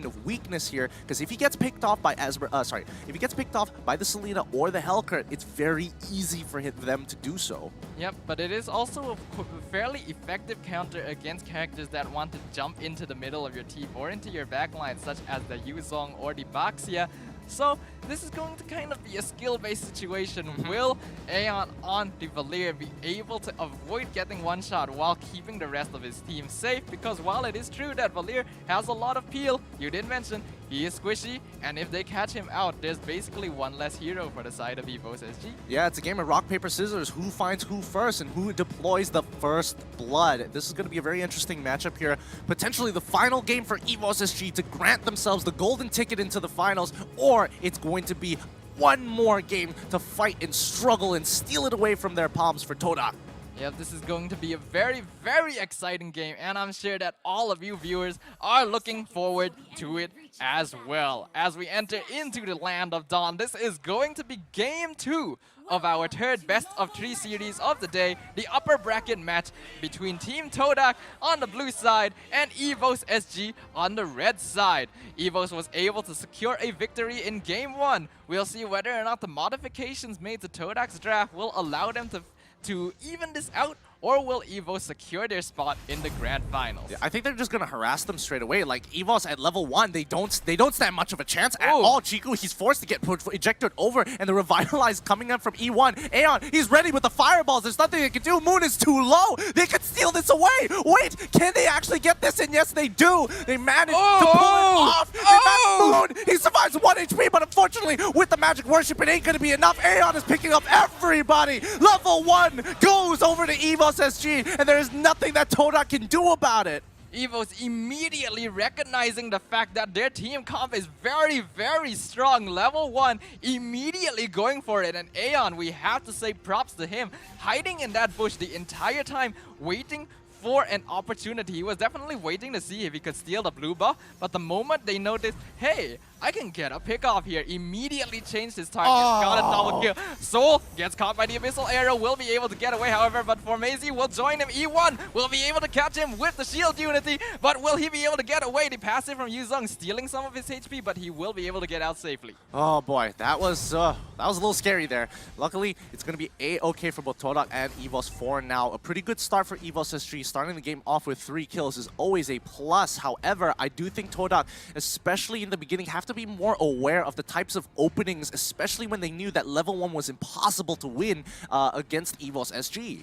of weakness here, because if he gets picked off by if he gets picked off by the Selena or the Hellcurt, it's very easy for them to do so. Yep, but it is also a fairly effective counter against characters that want to jump into the middle of your team or into your backline, such as the Yuzong or the Baxia. So this is going to kind of be a skill-based situation. Will Aeon on the Valier be able to avoid getting one shot while keeping the rest of his team safe? Because while it is true that Valier has a lot of peel, you did mention he is squishy, and if they catch him out, there's basically one less hero for the side of EVOS SG. Yeah, it's a game of rock, paper, scissors. Who finds who first and who deploys the first blood? This is going to be a very interesting matchup here. Potentially the final game for EVOS SG to grant themselves the golden ticket into the finals, or it's going to be one more game to fight and struggle and steal it away from their palms for TODAK. Yep, this is going to be a very, very exciting game, and I'm sure that all of you viewers are looking forward to it as well. As we enter into the Land of Dawn, this is going to be Game 2 of our third best of 3 series of the day, the upper bracket match between Team TODAK on the blue side and EVOS SG on the red side. EVOS was able to secure a victory in Game 1. We'll see whether or not the modifications made to TODAK's draft will allow them to even this out, or will EVOS secure their spot in the grand finals? Yeah, I think they're just gonna harass them straight away. Like EVOS at level 1, they don't stand much of a chance at all. Chiku, he's forced to get ejected over, and the revitalize coming up from E1. Aeon, he's ready with the fireballs. There's nothing they can do. Moon is too low. They could steal this away. Wait, can they actually get this in? Yes, they do. They managed to pull it off. Moon, he survives 1 HP, but unfortunately, with the magic worship, it ain't gonna be enough. Aeon is picking up everybody. Level 1 goes over to EVOS SG, and there is nothing that TODAK can do about it. EVOS immediately recognizing the fact that their team comp is very, very strong. Level 1 immediately going for it, and Aeon, we have to say props to him, hiding in that bush the entire time, waiting for an opportunity. He was definitely waiting to see if he could steal the blue buff, but the moment they noticed, hey, I can get a pick off here, immediately changed his target, got a double kill. Soul gets caught by the Abyssal Arrow, will be able to get away, however, but Formazi will join him. E1 will be able to catch him with the shield unity, but will he be able to get away? The passive from Yuzong stealing some of his HP, but he will be able to get out safely. Oh boy, that was a little scary there. Luckily, it's going to be A-okay for both TODAK and EVOS for now. A pretty good start for EVOS SG. Starting the game off with 3 kills is always a plus. However, I do think TODAK, especially in the beginning, have to be more aware of the types of openings, especially when they knew that level 1 was impossible to win against EVOS SG.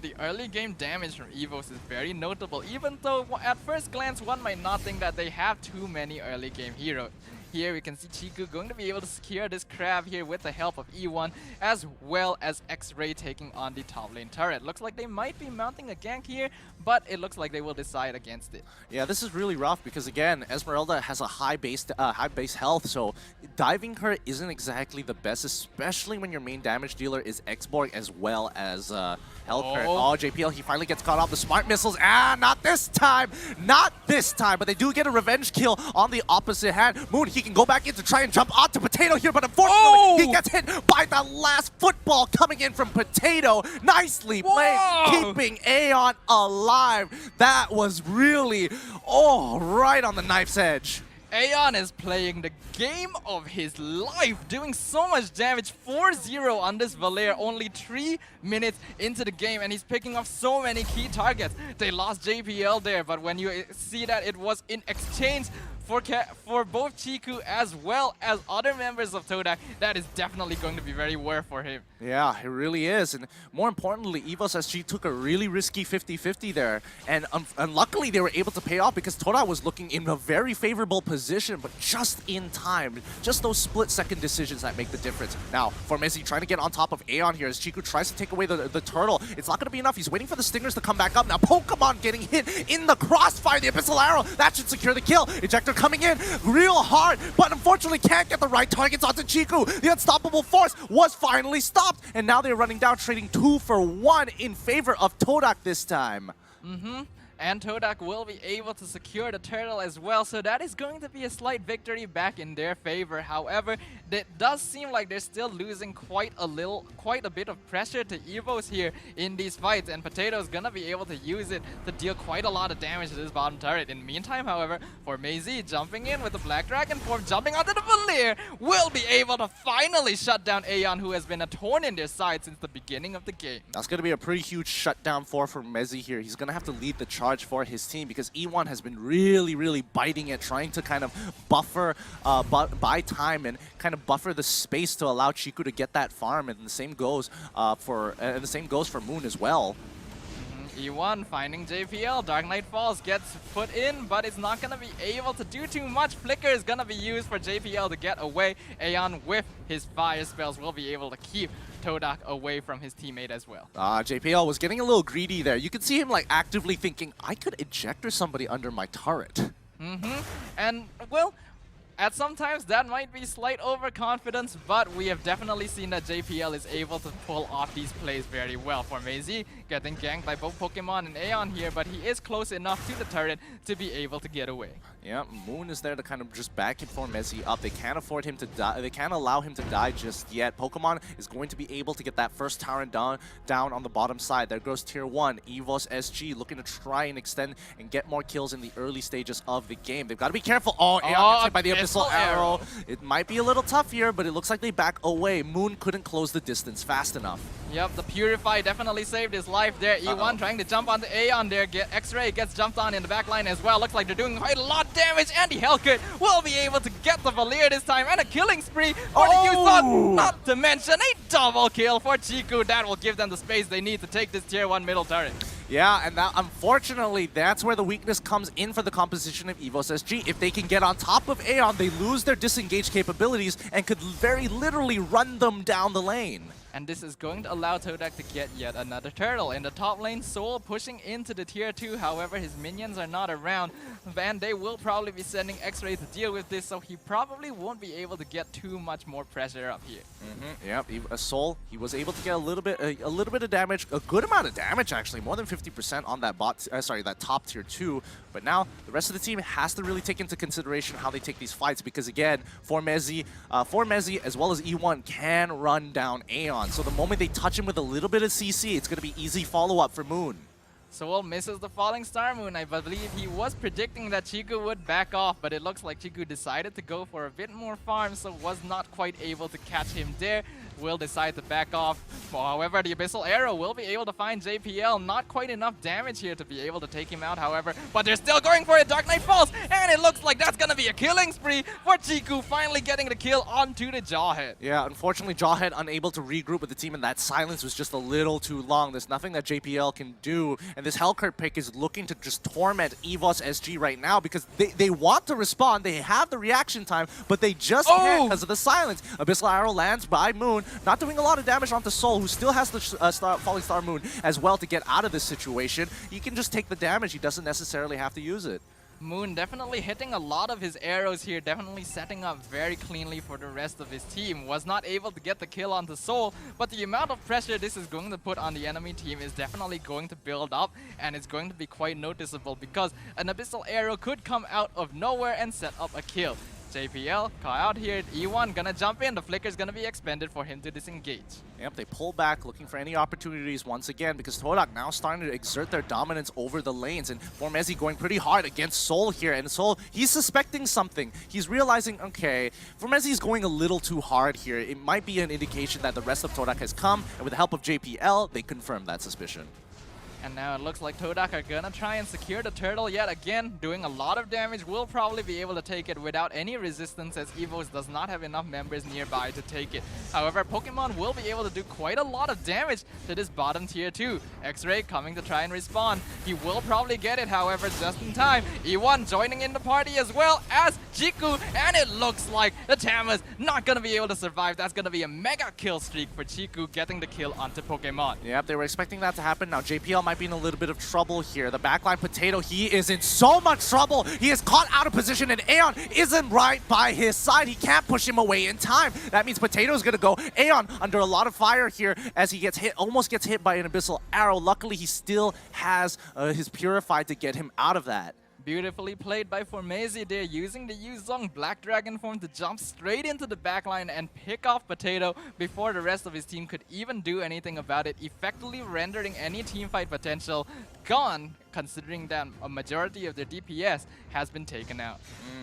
The early game damage from EVOS is very notable, even though at first glance one might not think that they have too many early game heroes. Here we can see Chiku going to be able to secure this crab here with the help of E1, as well as X-Ray taking on the top lane turret. Looks like they might be mounting a gank here, but it looks like they will decide against it. Yeah, this is really rough because, again, Esmeralda has a high base health, so diving her isn't exactly the best, especially when your main damage dealer is X-Borg as well as Hellcurt. Oh, JPL, he finally gets caught off the smart missiles. Not this time! Not this time! But they do get a revenge kill on the opposite hand. Moon, he can go back in to try and jump onto Potato here, but unfortunately, he gets hit by the last football coming in from Potato. Nicely played, keeping Aeon alive. That was really, right on the knife's edge. Aeon is playing the game of his life, doing so much damage, 4-0 on this Valier, only 3 minutes into the game, and he's picking off so many key targets. They lost JPL there, but when you see that it was in exchange for both Chiku as well as other members of TODAK, that is definitely going to be very worth for him. Yeah, it really is. And more importantly, EVOS SG took a really risky 50-50 there. And luckily, they were able to pay off because TODAK was looking in a very favorable position, but just in time. Just those split-second decisions that make the difference. Now, Formazi trying to get on top of Aeon here as Chiku tries to take away the turtle. It's not going to be enough. He's waiting for the stingers to come back up. Now, Pokemon getting hit in the crossfire. The Abyssal Arrow, that should secure the kill. Ejector coming in real hard, but unfortunately can't get the right targets onto Chiku. The unstoppable force was finally stopped, and now they're running down, trading 2 for 1 in favor of TODAK this time. And TODAK will be able to secure the turtle as well, so that is going to be a slight victory back in their favor. However, it does seem like they're still losing quite a bit of pressure to EVOS here in these fights, and Potato is gonna be able to use it to deal quite a lot of damage to this bottom turret. In the meantime, however, for Maisie jumping in with the Black Dragon form, jumping onto the Valier, will be able to finally shut down Aeon, who has been a thorn in their side since the beginning of the game. That's going to be a pretty huge shutdown for Mezzi here. He's going to have to lead the charge for his team because E1 has been really biting it, trying to kind of buffer, buy time and kind of buffer the space to allow Chiku to get that farm, and the same goes for Moon as well. E1 finding JPL, Dark Knight Falls gets put in, but it's not going to be able to do too much. Flicker is going to be used for JPL to get away. Aeon with his fire spells will be able to keep TODAK away from his teammate as well. JPL was getting a little greedy there. You could see him like actively thinking, I could ejector somebody under my turret. And well, at sometimes that might be slight overconfidence, but we have definitely seen that JPL is able to pull off these plays very well. For Maisie, getting ganked by both Pokemon and Aeon here, but he is close enough to the turret to be able to get away. Yeah, Moon is there to kind of just back him for Mezzi up. They can't afford him to die. They can't allow him to die just yet. Pokemon is going to be able to get that first tower down on the bottom side. There goes Tier 1. EVOS SG looking to try and extend and get more kills in the early stages of the game. They've got to be careful. Oh, Aeon gets hit by the Abyssal Arrow. It might be a little tough here, but it looks like they back away. Moon couldn't close the distance fast enough. Yep, the Purify definitely saved his life there. E1 trying to jump onto Aeon there. X-Ray gets jumped on in the back line as well. Looks like they're doing quite a lot of damage. Andy Hellkit will be able to get the Valier this time, and a killing spree for the Yuuzhan. Not to mention a double kill for Chiku. That will give them the space they need to take this Tier 1 middle turret. Yeah, and that, unfortunately, that's where the weakness comes in for the composition of EVOS SG. If they can get on top of Aeon, they lose their disengage capabilities and could very literally run them down the lane. And this is going to allow TODAK to get yet another turtle. In the top lane, Soul pushing into the tier 2. However, his minions are not around. And they will probably be sending X-Ray to deal with this, so he probably won't be able to get too much more pressure up here. Yep, Soul, he was able to get a little bit of damage, a good amount of damage actually, more than 50% on that that top tier 2. But now the rest of the team has to really take into consideration how they take these fights, because again, for Mezzi as well as E1 can run down Aeon. So the moment they touch him with a little bit of CC, it's going to be easy follow-up for Moon. Soul misses the Falling Star Moon. I believe he was predicting that Chiku would back off, but it looks like Chiku decided to go for a bit more farm, so was not quite able to catch him there. Will decide to back off. However, the Abyssal Arrow will be able to find JPL. Not quite enough damage here to be able to take him out, however, but they're still going for it. Dark Knight Falls, and it looks like that's going to be a killing spree for Chiku, finally getting the kill onto the Jawhead. Yeah, unfortunately, Jawhead unable to regroup with the team, and that silence was just a little too long. There's nothing that JPL can do, and this Hellkurt pick is looking to just torment EVOS SG right now because they want to respond. They have the reaction time, but they just can't because of the silence. Abyssal Arrow lands by Moon, not doing a lot of damage onto Soul, who still has the Falling Star Moon as well to get out of this situation. He can just take the damage. He doesn't necessarily have to use it. Moon definitely hitting a lot of his arrows here, definitely setting up very cleanly for the rest of his team. Was not able to get the kill onto Soul, but the amount of pressure this is going to put on the enemy team is definitely going to build up, and it's going to be quite noticeable because an Abyssal Arrow could come out of nowhere and set up a kill. JPL caught out here. E1 gonna jump in. The flicker's gonna be expended for him to disengage. Yep, they pull back, looking for any opportunities once again, because TODAK now starting to exert their dominance over the lanes, and Formezi going pretty hard against Soul here, and Soul, he's suspecting something. He's realizing, okay, Formezi's going a little too hard here. It might be an indication that the rest of TODAK has come, and with the help of JPL, they confirm that suspicion. And now it looks like TODAK are gonna try and secure the turtle yet again, doing a lot of damage. Will probably be able to take it without any resistance, as EVOS does not have enough members nearby to take it. However, Pokemon will be able to do quite a lot of damage to this bottom tier 2. X-Ray coming to try and respawn. He will probably get it, however, just in time. E1 joining in the party as well as Chiku, and it looks like the Tama's not gonna be able to survive. That's gonna be a mega kill streak for Chiku, getting the kill onto Pokemon. Yep, they were expecting that to happen. Now JPL might might be in a little bit of trouble here. The backline Potato, he is in so much trouble. He is caught out of position, and Aeon isn't right by his side. He can't push him away in time. That means Potato's gonna go. Aeon under a lot of fire here as he gets hit, almost gets hit by an Abyssal Arrow. Luckily, he still has his Purify to get him out of that. Beautifully played by Formezi there, using the Yuzong Black Dragon form to jump straight into the backline and pick off Potato before the rest of his team could even do anything about it, effectively rendering any teamfight potential gone, considering that a majority of their DPS has been taken out.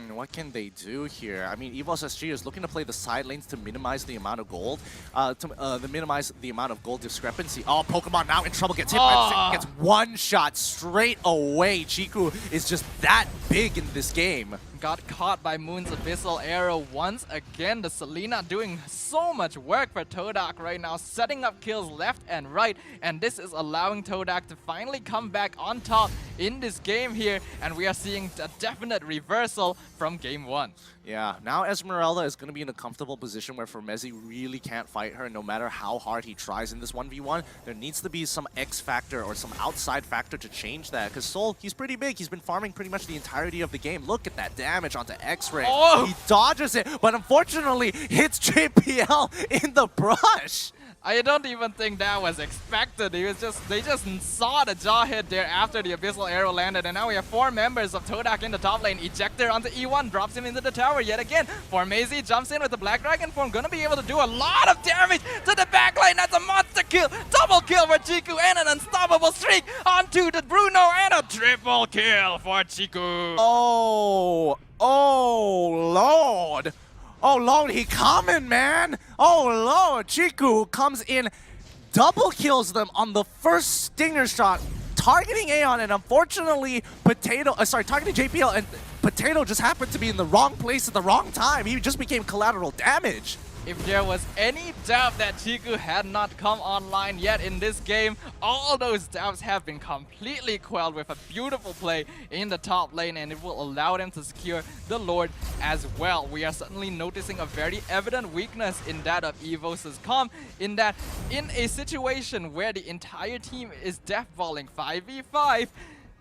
What can they do here? I mean, EVOS SG is looking to play the side lanes to minimize the amount of gold, to minimize the amount of gold discrepancy. Oh, Pokemon now in trouble, gets hit by the gets one shot straight away. Chiku is just that big in this game. Got caught by Moon's Abyssal Arrow once again. The Selena doing so much work for TODAK right now, setting up kills left and right, and this is allowing TODAK to finally come back on top in this game here, and we are seeing a definite reversal from game 1. Yeah, now Esmeralda is going to be in a comfortable position where Formezi really can't fight her no matter how hard he tries in this 1v1. There needs to be some X factor or some outside factor to change that, because Sol, he's pretty big. He's been farming pretty much the entirety of the game. Look at that damage onto X-Ray. Oh! He dodges it, but unfortunately hits JPL in the brush. I don't even think that was expected. They just saw the jaw hit there after the Abyssal Arrow landed, and now we have 4 members of TODAK in the top lane. Ejector onto E1, drops him into the tower yet again. Formezi jumps in with the Black Dragon form, gonna be able to do a lot of damage to the back line. That's a monster kill, double kill for Chiku, and an unstoppable streak onto the Bruno, and a triple kill for Chiku. Oh Lord. Oh Lord, he coming, man! Oh Lord, Chiku comes in, double kills them on the first stinger shot, targeting Aeon, and unfortunately, targeting JPL, and Potato just happened to be in the wrong place at the wrong time. He just became collateral damage. If there was any doubt that Chiku had not come online yet in this game, all those doubts have been completely quelled with a beautiful play in the top lane, and it will allow them to secure the Lord as well. We are suddenly noticing a very evident weakness in that of EVOS' comp, in that in a situation where the entire team is deathballing 5v5,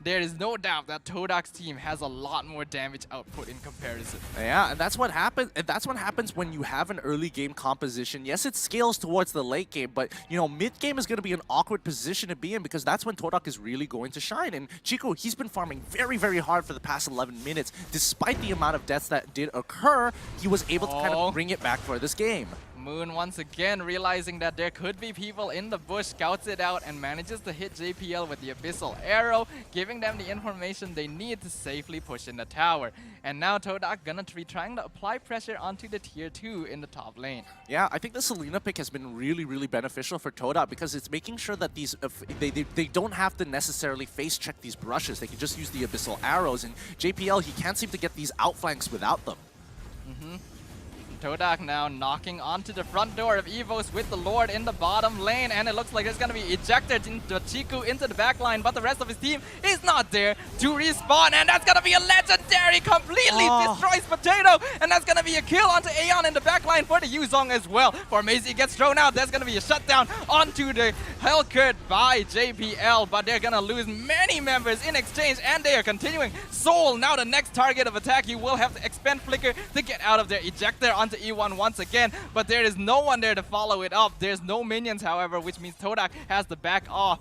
there is no doubt that TODAK's team has a lot more damage output in comparison. Yeah, and that's what happens. And that's what happens when you have an early game composition. Yes, it scales towards the late game, but you know, mid game is going to be an awkward position to be in, because that's when TODAK is really going to shine. And Chiku, he's been farming very, very hard for the past 11 minutes. Despite the amount of deaths that did occur, he was able to kind of bring it back for this game. Moon once again realizing that there could be people in the bush, scouts it out and manages to hit JPL with the Abyssal Arrow, giving them the information they need to safely push in the tower. And now TODAK gonna be trying to apply pressure onto the tier 2 in the top lane. Yeah, I think the Selena pick has been really, really beneficial for TODAK, because it's making sure that these they don't have to necessarily face check these brushes. They can just use the Abyssal Arrows, and JPL, he can't seem to get these outflanks without them. TODAK now knocking onto the front door of EVOS with the Lord in the bottom lane, and it looks like there's gonna be ejected into Chiku into the back line, but the rest of his team is not there to respawn, and that's gonna be a legendary, completely destroys Potato, and that's gonna be a kill onto Aeon in the back line for the Yuzong as well. Formezi gets thrown out, there's gonna be a shutdown onto the Hellcurt by JPL, but they're gonna lose many members in exchange, and they are continuing. Soul, now the next target of attack, he will have to expend Flicker to get out of there. Ejector onto E1 once again, but there is no one there to follow it up. There's no minions, however, which means TODAK has to back off.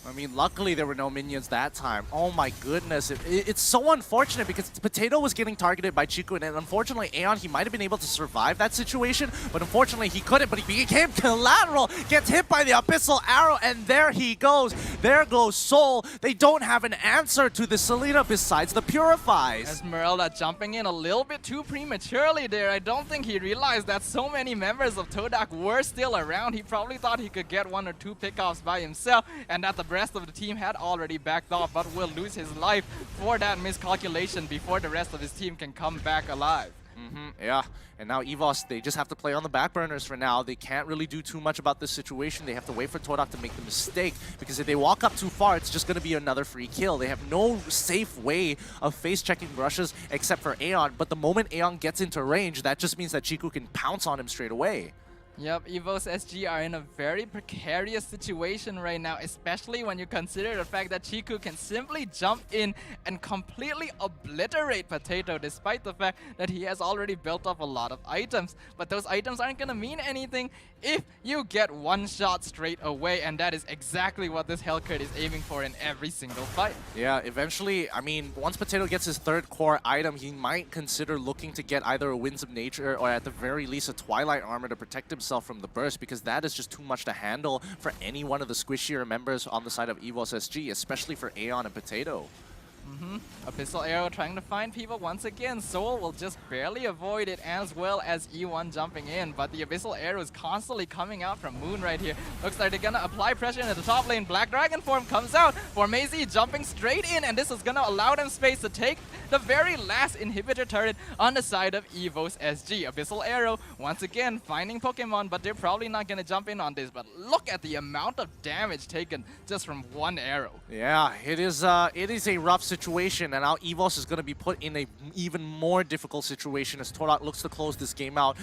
I mean, luckily there were no minions that time. Oh my goodness. It's so unfortunate, because Potato was getting targeted by Chiku, and unfortunately Aeon, he might have been able to survive that situation, but unfortunately he couldn't, but he became collateral, gets hit by the Abyssal Arrow, and there he goes. There goes Soul. They don't have an answer to the Selena besides the Purifies. Esmeralda jumping in a little bit too prematurely there. I don't think he realized that so many members of TODAK were still around. He probably thought he could get 1 or 2 pickoffs by himself, and that the rest of the team had already backed off, but will lose his life for that miscalculation before the rest of his team can come back alive. Yeah, and now EVOS, they just have to play on the back burners for now. They can't really do too much about this situation. They have to wait for TODAK to make the mistake, because if they walk up too far, it's just going to be another free kill. They have no safe way of face-checking brushes except for Aeon, but the moment Aeon gets into range, that just means that Chiku can pounce on him straight away. Yep, EVOS SG are in a very precarious situation right now, especially when you consider the fact that Chiku can simply jump in and completely obliterate Potato, despite the fact that he has already built up a lot of items. But those items aren't gonna mean anything if you get one shot straight away, and that is exactly what this Hellcurt is aiming for in every single fight. Yeah, eventually, I mean, once Potato gets his third core item, he might consider looking to get either a Winds of Nature or at the very least a Twilight Armor to protect himself from the burst, because that is just too much to handle for any one of the squishier members on the side of EVOS SG, especially for Aeon and Potato. Abyssal Arrow trying to find people once again. Soul will just barely avoid it, as well as E1 jumping in, but the Abyssal Arrow is constantly coming out from Moon right here. Looks like they're gonna apply pressure into the top lane. Black Dragon form comes out for Maisie, jumping straight in, and this is gonna allow them space to take the very last inhibitor turret on the side of EVOS SG. Abyssal Arrow once again finding Pokemon, but they're probably not gonna jump in on this. But look at the amount of damage taken just from one arrow. Yeah, it is a rough situation, and now EVOS is going to be put in a even more difficult situation as TODAK looks to close this game out.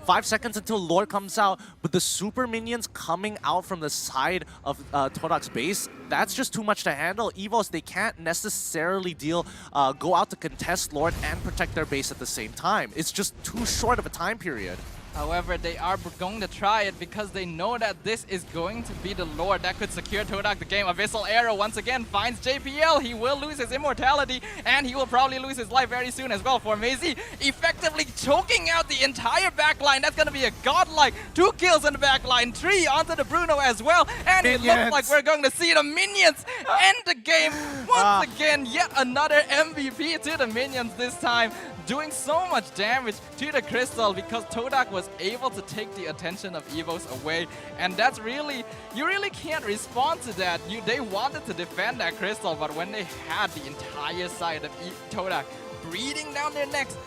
5 seconds until Lord comes out, but the super minions coming out from the side of TODAK's base, that's just too much to handle. EVOS, they can't necessarily go out to contest Lord and protect their base at the same time. It's just too short of a time period. However, they are going to try it because they know that this is going to be the Lord that could secure TODAK the game. Abyssal Arrow once again finds JPL. He will lose his immortality, and he will probably lose his life very soon as well. For Maisie, effectively choking out the entire backline. That's going to be a godlike 2 kills in the backline, 3 onto the Bruno as well. And it looks like we're going to see the minions end the game. Once again, yet another MVP to the minions this time, doing so much damage to the crystal because TODAK was able to take the attention of EVOS away, and that's really, you really can't respond to that. They wanted to defend that crystal, but when they had the entire side of TODAK breathing down their necks,